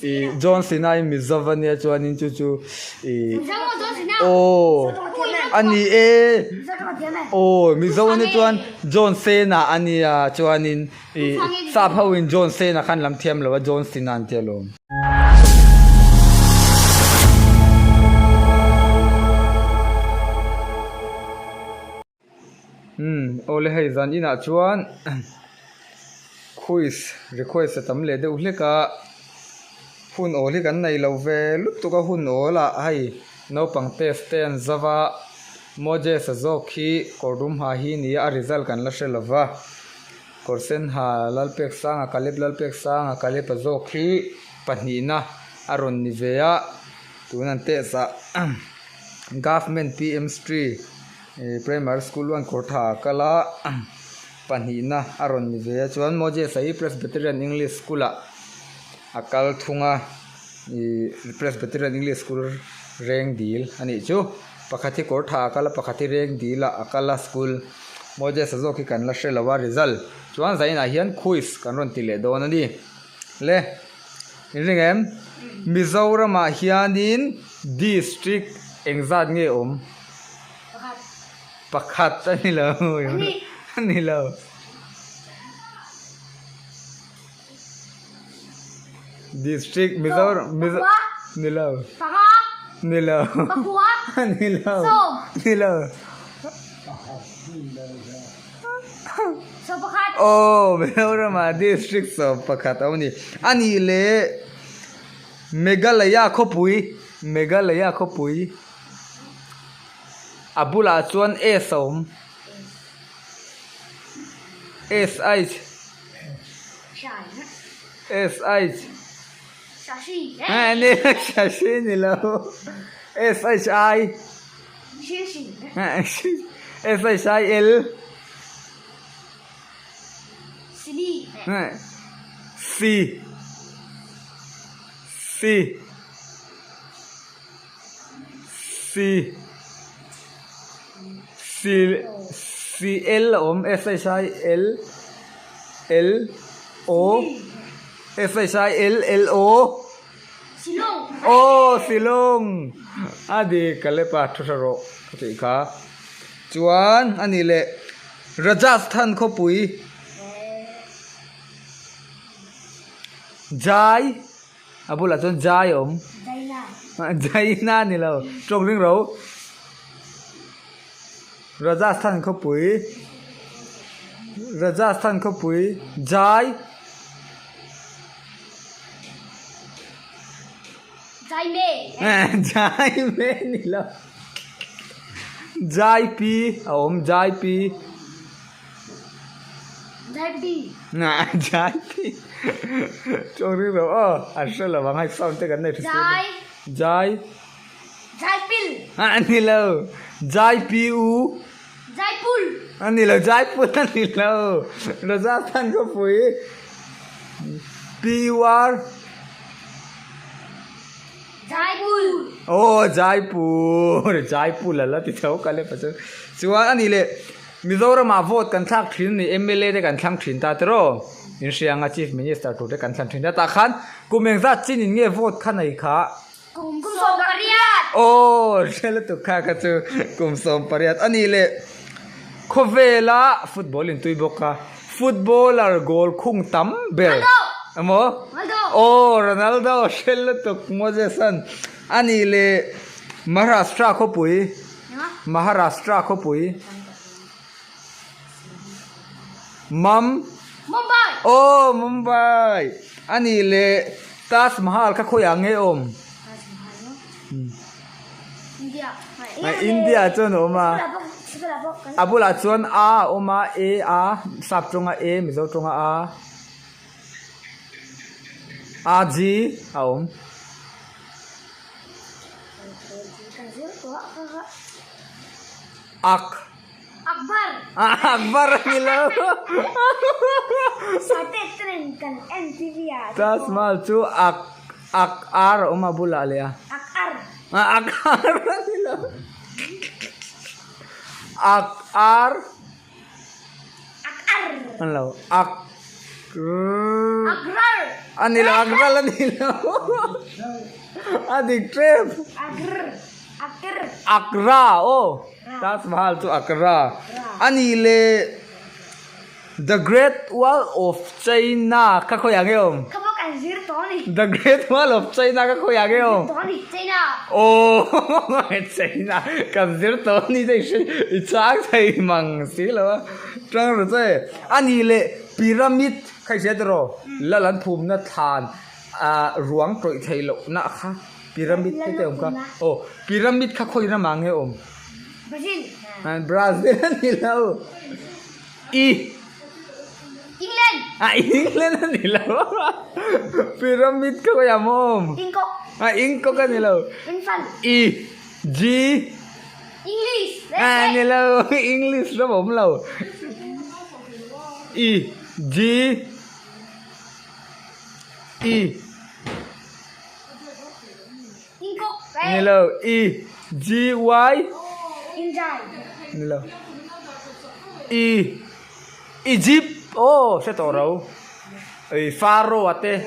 John Cena in Mizavania chuan in chu oh ani oh Mizavania chuan John Cena ani chuan in sap ho in John Cena khan lam thiam lo John Cena an telo ole hei zan ina chuan quiz request tam le de uleka hun oli kan nei lo ve lut tu ka hun ola hai no pang test ten zawa moje sa zokhi kordum ha hi ni a result kan la shelova korsen ha lalpek sanga lalpek sanga kalip zokhi panina aron ni veya tunan te sa government PM Street primary school one kortha kala panina aron ni veya chuan moje sai Presbyterian English School akal thunga Presbyterian English School reng dil ani chu pakhati kortha akala pakhati reng dila akala school moje sazo ki kan la shelawa result chuan zaina hian quiz kan ron tile don ani le ringem Mizoram a hianin district engzat nge pakhat ani lo ani lo district Mizoram nilo nilo nilo nilo so pakhat oh Mizoram district so pakhat awni ani le Meghalaya khopui abula chuan a som sh shashi ne shashi ni lo shi shishi shil sili cl shil lo SHILLO silong oh silong adi kalepa thotaro thika chuan ani le Rajasthan khopui jai abula chon jai jaina ni lo trong ring ro Rajasthan khopui jai jai me ni lo jai pi na jai pi chori ro asal la bangai sound te kan nei jai pil ani lo jai pu jaipul ani lo jaipur ani lo Rajasthan ko pui pur jaipul oh jaipur la ti thau kale pa chuan ani le Mizoram a vote kan thak thin ni MLA de kan thlang thin ta tro in sianga chief minister to de kan thlang thin ta khan kumeng za chin in nge vote khan ai kha kum som pariat oh chela tu kha ka chu kum som pariat ani le khovela football in tuiboka footballer goal khung tam bel amo oh Ronaldo chela tu mojesan ani le Maharashtra khopui Mumbai oh Mumbai ani le Taj Mahal kha khoyang nge India chon oma abula chon oma a sap chonga a mizo chonga a ji Akbar milo sate tren kan NTV Tas mal chu ar oma bula le akar milo akar hello Agrar. Anilo agral anilo. Adik trip. Agr. Agr. Akra. Oh. That's mahal to Akra. Anile The Great Wall of China. Kako yang yom? Kamu kan zir Tony. The Great Wall of China kako yang yom? Tony China. Oh, China. Kanzir Tony đây是chắc thầy măng xí là trang rồi thế. Anile pyramid khai sẽ rồi. Là lần phùm nó than ruang trội thầy lộ nã khá. Pyramid thế thế ông ka? Oh, pyramid khá khôi ra mang nghe ông. Brazil. Brazil ni lâu. England. England ni lâu. Pyramid ka kaya mo. Bangkok. Inko ka ni lâu. Infant. G. English. Ni lâu. English đó bổng lâu. G. Bangkok. Ni lâu. G Y. India. Ni lâu. Egypt. Oh, sẽ tổ đâu. Pharaoh ate.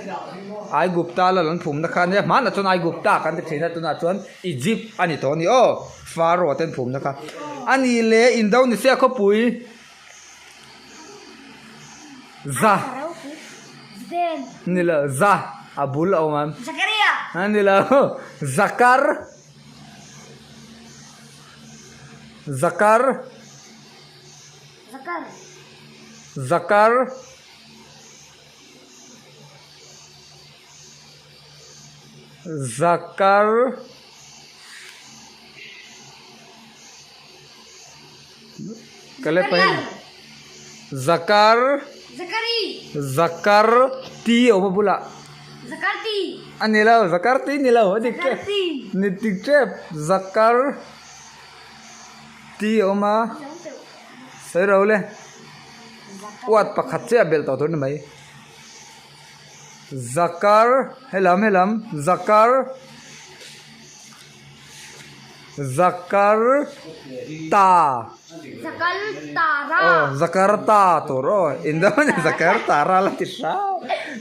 Ai Gupta là lần phum na khan ya. Man na chon ai Gupta kan te thina tuna chon Egypt ani to ni. Oh, Pharaoh ate phum na kha. Ani le Indonesia ko pui. Za. Zen. Ni la za. Abul man. Zakaria. Ani la Zakar. Zakar. Kale pahin. Zakar. Zakarti o mabula. Zakarti. Anilaw, Zakarti nilaw, dikte. Zakarti. Dikte Zakar ti o ma. Sai rau le. Wat pakhat che bel to thon mai. Zakar helam Zakar ta. Zakartara. Oh, Jakarta to ro. Indonesia Jakarta la tisha.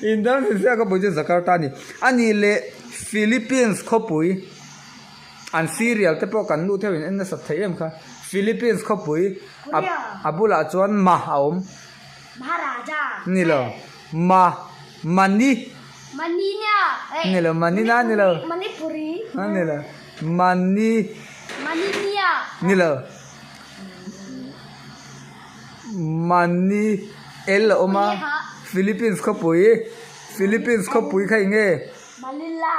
Indonesia ko boje Jakarta ni. Ani le Philippines ko pui. An serial te po kan lu the in na sa thayem kha. Philippines ko pui. Abula chuan ma aum. Maharaja. Ni lo. Mani. Maninia. Ni lo manina ni lo. Manipuri. Ni lo. Maninia. Ni lo. Mani el oma Philippines ko pui khai nge Manila.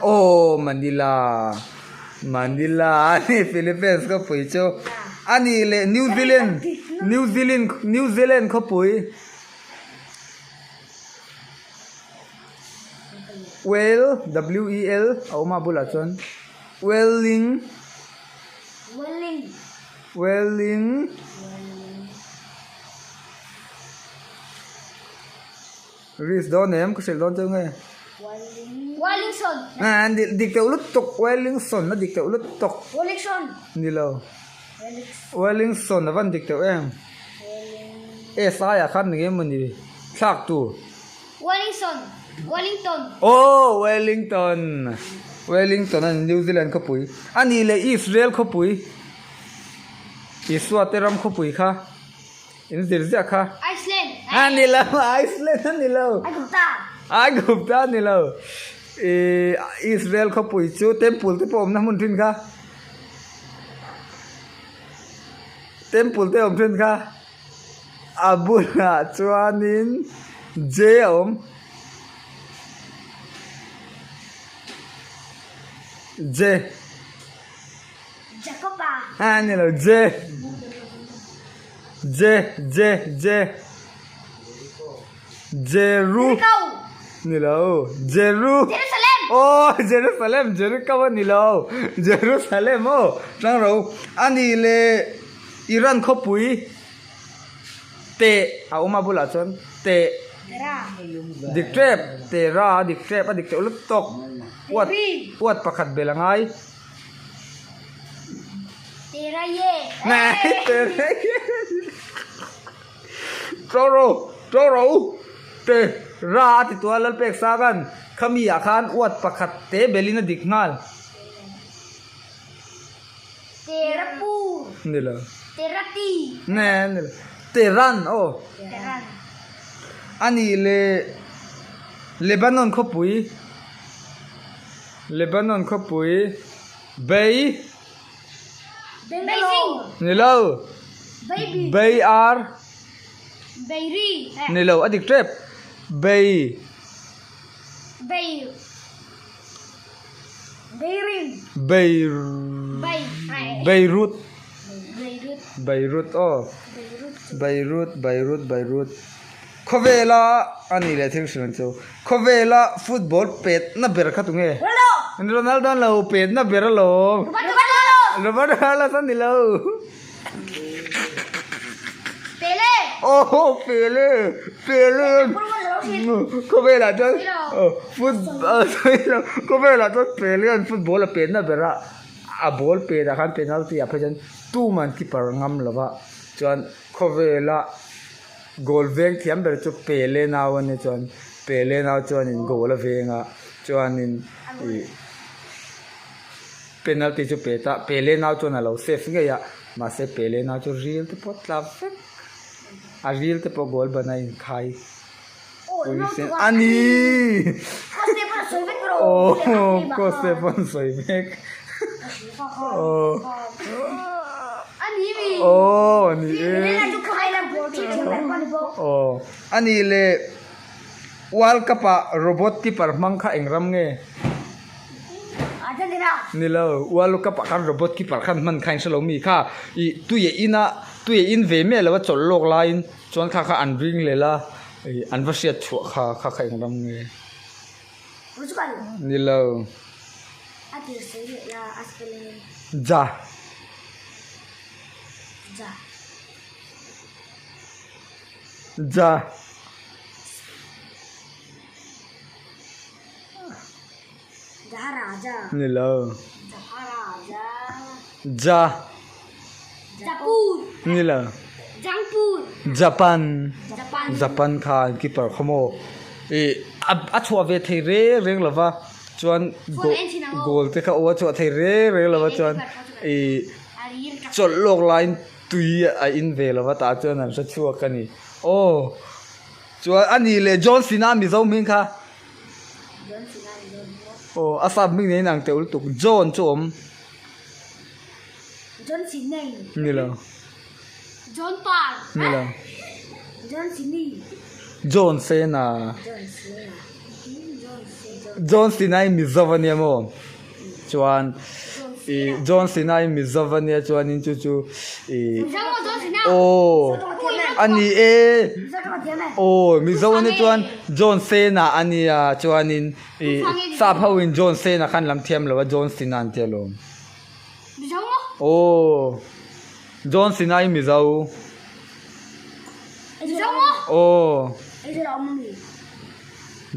oh Manila ni Philippines ko pui cho ani le New Zealand ko pui WEL oma bula chon Welling Riz don em có sẽ don cho nghe. Wellington. Dik teu lut tok Wellington na dik teu lut tok. Wellington. Ni lo. Wellington na van dik teu em. Sa ya khan nge mun ni. Thak tu. Wellington. Oh, Wellington. Wellington an New Zealand ko pui. Ani le Israel ko pui. Iswateram ko pui kha. In Zirzia kha. Iceland. Anilo Iceland anilo. Gupta anilo. Israel ko pui chu temple te pom na mun thin kha. Temple te om thin kha. Abula chuanin je om. Je. Jacoba. Anilo je. Jeru. Nilo. Jerusalem. Oh, Jerusalem. Jericho nilo. Jerusalem oh. Trang ro. Ani le Iran ko pui. Te a uma bula chon. Te. Diktrep. Te ra diktrep a diktrep ulut tok. Wat pakhat belangai. Teraye. Nah, Toro. te ra ti tua lal pek sa kan khami akhan uat pakhat te belina dikngal Terapu. nila Terati. ne nila teran oh Teran. ani le Lebanon khopui bay Beijing. nilo Baby. bay ar Beiri. nilo adik trep bay Beir. Beirin. bay Bay. Beirut Beirut. oh Beirut. Beirut Khovela ani le thing sin chu Khovela football pet na ber khatunge Ronaldo. Ronaldo lo pet na ber lo Roberto. Roberto san ni lo Pele. oh Pele Khovela cho Khovela cho Pele on football pet na bera a ball pet a khan penalty a phejan tu man keeper ngam lova chuan Khovela goal veng thiam ber chu Pele naw ani chuan Pele naw chuan in goal a venga chuan in penalty chu peta Pele naw chuan a lo save nge ya ma se Pele naw chu real te pot la vek a real te po goal banai khai ani oh ko Stefan Soimek oh ani oh ani le World Cup a robot keeper mangkha engram nge nilo World Cup a kan robot keeper khan man khain salo mi kha I tu ye in ve me lawa chol lok lain chon kha an ring lela an va sia chu kha engram nge nilo ja nilo ja nilo Japan kha keeper khomo a chua ve thei reng lova chuan goal te kha o chua thei re lova chuan chol lok line tui a in ve lova ta chuan an sa chua kani oh chuan ani le John Cena mi zo min kha oh asab mi nei nang teul tuk John chom John Cena. nilo John Paul. nilo John Cena. John Cena John Cena mi zovania mo chuan John Cena mi zovania chuan in chu John Cena. oh ani oh mi zovania chuan John Cena ani chuan in sa phawin John Cena khan lam thiam lo John Cena an telo oh John Cena mi zo oh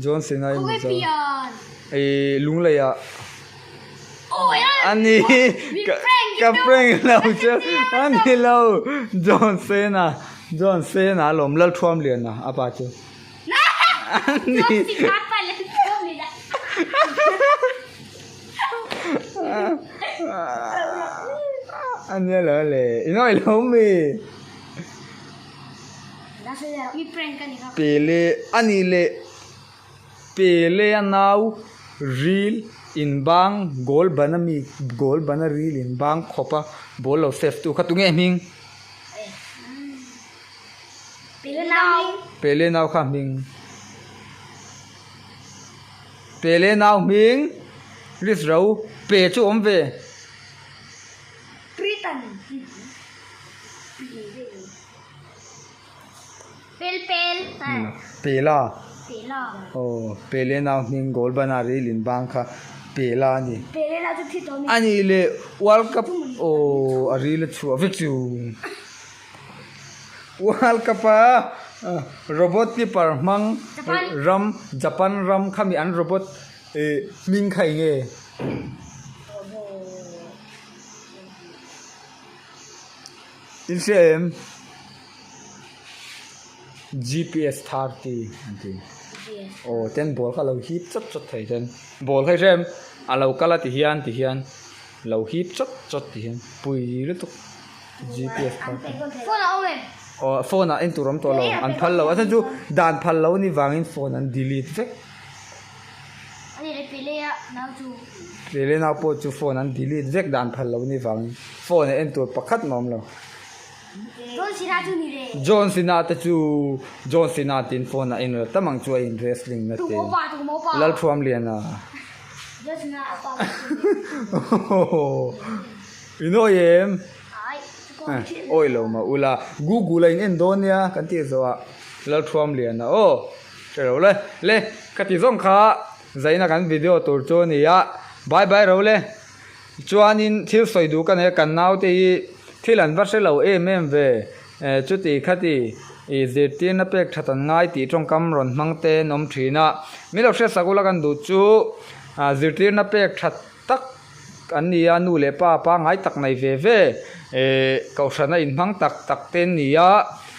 John Cena mi zo lung le ya ani ka prank lo chu ani lo John Cena lom lal thuam lian na apa chu ani ani lo le inoi lo mi Pele ani le Pele now real in bang goal bana real in bang khopa ball lo save tu khatunge ming Pele now kha ming Pele now ming ris rau pe chu om ve Pela oh Pele now ming goal bana real in bang kha Pela ni ani le World Cup oh a real chu avichu World Cup robot ki par mang Japan ram khami an robot ming khai nge in same GPS ทาร์ตีอันที่ Yes. โอ้เต้นบอลก็เราฮิตจัดไทยเต้นบอลให้เริ่มเราก็ละที่เฮียนเราฮิตจัดที่เฮียนปุยหรือตุก GPS ทาร์ตี Phone là ông này. อ๋อโฟนอ่ะอินตัวรำตัวเราอันพันเราอันจู่ด่านพันเรานี่วางอินโฟนอัน delete เฟก Anh này phải lấy á, nào chú. เรียนเอาปจู่โฟนอัน delete เฟกด่านพันเรานี่วางโฟนเนี่ยอินตัวประคัดมอมเรา John Cena chú này đây. จอห์นซีนาแต่จู่จอห์นซีนาตินโฟนอ่ะอินเราตั้งมังช่วยอิน wrestling นะ Tụi เต้ mẫu bà, tụi mẫu bà. แล้วพร้อมเรียนอ่ะ John Cena à, bà. อินโอเอ็ม Ai, chú con chuyện. โอ้ยเรามาอุลากูกูเลยอินโดนียกันที่สัวแล้วทวมเรียนนะโอ้เจ๋อเลยกันที่ส่งข้าใจนักวิดีโอตัวโจนี่ยะบายเราเลยจวนนินที่สวยดูกันเนี่ยกันน้าวที่หลังวัดเสเราเอ็มเวจุดที่ขัดที่เจตีนเป็กทัดง่ายที่ตรงกำรอนมังเตนอมทีน่ะมีเราเชื่อสักอุลากันดูจูเจตีนเป็กทัดตักอันนี้นูเลป้าง่ายตักในเวเขาชนะอินพังตักเต้นนี่ยะ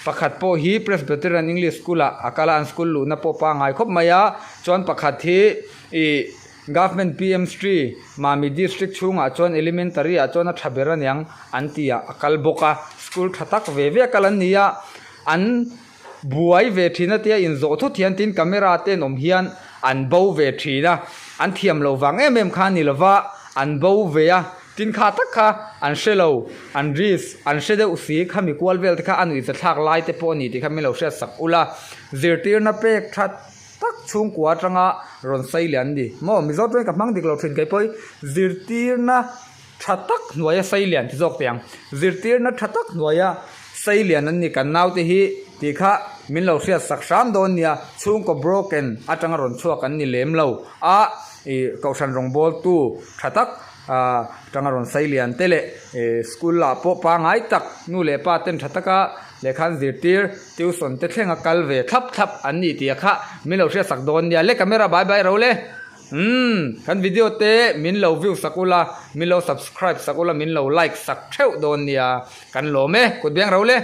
ประคัดโปฮีเพรสเบเตอร์อังกฤษสกูลอะกาลานสกูลลูน่ะโปป้าง่ายครบมายะจวนประคัดที่government PM Street มามี district ชุงอ่ะจวน elementary อ่ะจวนทับเบรันยังอันที่อ่ะกัลบกะ school ทักเวกัลันนี่อ่ะอันบวยเวทีนั่นที่อินโซทุเทียนตินคาเมราเต้นอมเฮียนอันบ่เวทีนะอันเทียมเราวังขานี่ละว่าอันบ่เวียตินขาตักขาอันเชลล์อันรีสอันเชเดอุสีขามีกวลเวลที่ขาอันอื่นจะทักไล่เตปอนี่ที่ขามีเราเชื่อสักอุลาเจตีร์นับเป็กทัดตักช่วงกว่าจังอ่ะรอนไซเลียนดิมอมิจอดด้วยกับมังดิกเราเทรนไกไปเจตีร์นะทัดตักหน่วยไซเลียนที่จอกเตียงเจตีร์นะทัดตักหน่วยไซเลียนนั่นนี่กันนาวที่ฮีที่ขามินเราเชื่อสักสามโดนเนี่ยช่วงก็ broken อาจังรอนชั่วกันนี่เลี้ยมเราเขาชันรองบอลตู้ทัดตักจังรอนไซเลียนเตเลสกุลลาปปางไอตักนู่เลป้าเต้นทัตกะเลขันจิตตีร์ติวสนเตเทงกัลเวทับอันนี้ที่ค่ะมินเราเชื่อสักโดนเนี่ยเล็กกับเมราบายเราเลยกันวิดีโอเตมินเราวิวสักุลามินเรา subscribe สักุลามินเรา like สักเท่าโดนเนี่ยกันโลเมกดเบียงเราเลย